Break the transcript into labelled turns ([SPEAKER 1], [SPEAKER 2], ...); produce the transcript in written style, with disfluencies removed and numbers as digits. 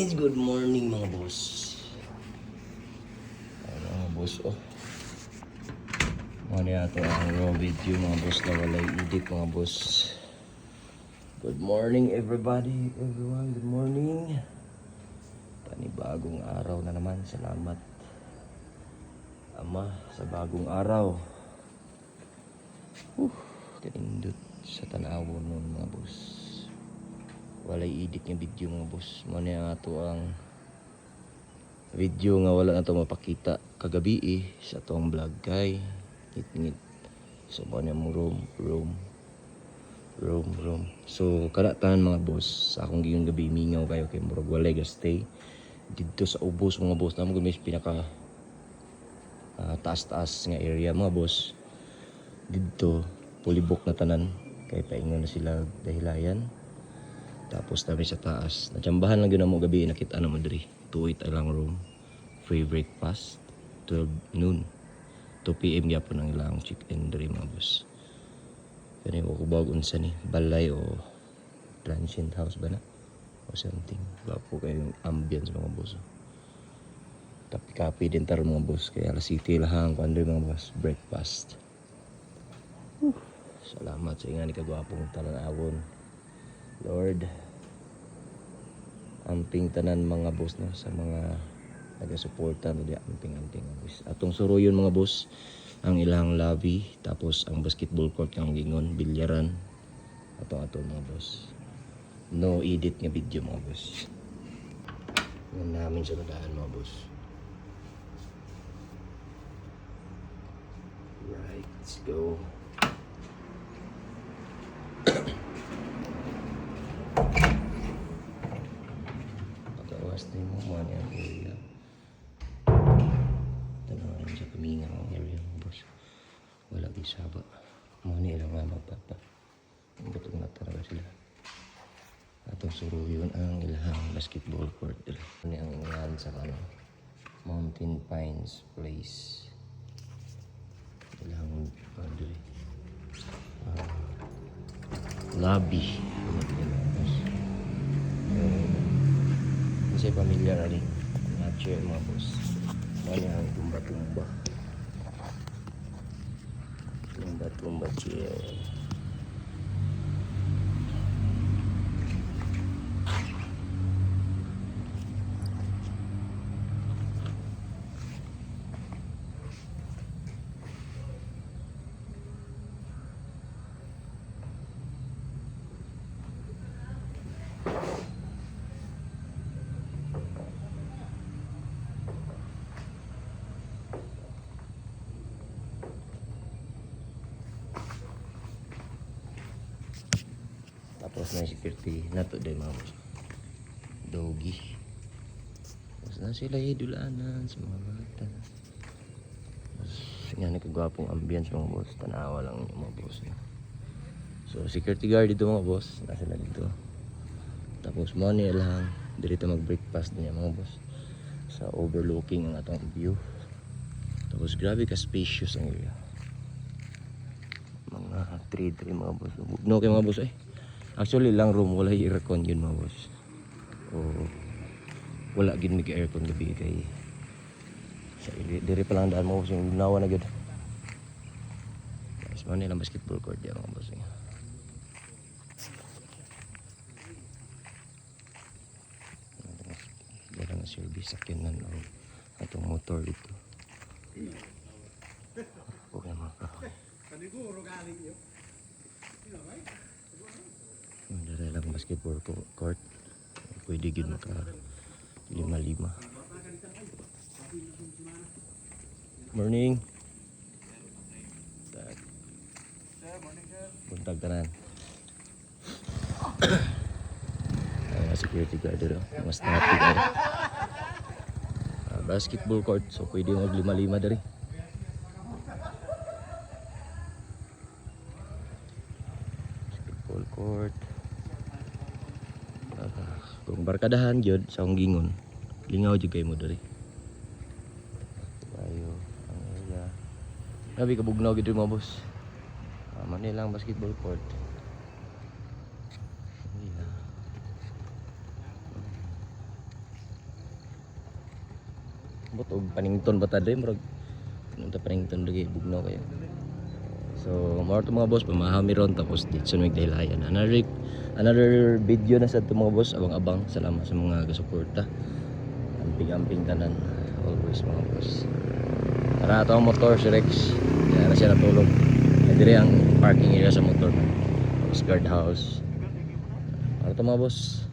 [SPEAKER 1] guys, good morning mga boss. Ano mga boss, oh. Muna ito ang raw video mga boss na walay edit mga boss. Good morning everybody, everyone, good morning. Panibagong araw na naman, salamat Ama sa bagong araw. Kanindot sa tanawon nun mga boss. Walay edit nga video mga boss. Muna nga ito ang video nga wala na ito mapakita kagabi sa itong vlog kay ngit-ngit. So muna mo room. So kadatan mga boss sa akong giyong gabi mingaw kayo kay murag walay ga stay dito sa ubos mga boss. Namo gumis pinaka taas-taas nga area mga boss. Dito pulibok na tanan kay paingon na sila dahilayan. Tapos namin sa taas, natsambahan lang yun mo gabi, nakita na mo diri. 2:08 lang room, free breakfast, 12 noon. 2 PM gyapon ang ilang check-in diri mga boss. Kani ko bagon sa ni, balay o transient house ba na? O something. Bapo kayong ambience mga boss. Kapi din taro mga boss, kaya alas city lahang kung mga boss, breakfast. Salamat sa ingan ni kagwapong tanan-awon. Lord, amping tanan mga boss no, sa mga taga-suporta no, di amping boss. Atong suruyon mga boss ang ilang lobby, tapos ang basketball court ng gingon, bilyaran. Ato mga boss. No edit nga video mga boss. Yan namin sa nadaan mga boss. Right, let's go. Pagkawas na yung mga ang area. Tanawan siya kaminga ang area mga boss. Wala bisaba. Mga ilang nga magpapa. Ang batong na talaga sila. Atong suruyon ang ilahang basketball court. Ano ang ingalan sa Mountain Pines Place. Ilahang boundary. Lobby. Kasi pamilyar na rin nga chair mga boss. Mali ang tumba-tumba chair. Tapos na security nato day mga boss. Doggy. Tapos na sila idulanan sa mga bata. Nga nagkagwapong ambience mga boss. Tanawa lang yung mga boss. So security guard dito mga boss. Nasa na dito. Tapos money lang. Dito mag-breakfast niya mga boss. Sa overlooking ang atong view. Tapos grabe ka spacious ang area. Mga 3 mga boss. No kay mga boss Actually lang room, wala aircon yun mga boss. O wala gid mig aircon gabi kay sa diri pa lang daan mo yung nawa na gid. Guys, man nilang basketball court ya mga boss. Dala na service sakyanan ng atong motor dito. Okay mga kahoy.
[SPEAKER 2] Kaniguro galing yun.
[SPEAKER 1] Dala lang basketball court. Pwede gid maka 5-5. Morning. Buntag tanan. Security guard dito. Mas natin basketball court, so pwede mag 5-5 dari. Basketball court. Kung barkadahan jud sa akong gingon, lingaw jud kay mo dari. Ayo, ang area. Nabi kabugnaw gid mo boss. Manilang basketball court. butog panington ba ta dre murag nung ta panington lagi bugnaw kayo. So more to mga boss pamahami ron tapos dito mig dahilayan. Another video na sa to mga boss, abang-abang. Salamat sa mga gasuporta. Amping-amping tanan always mga boss. Tara ato ang motor si Rex. Kaya na siya natulog. Ay dire ang parking area sa motor man. Tapos guard house. Ano to mga boss?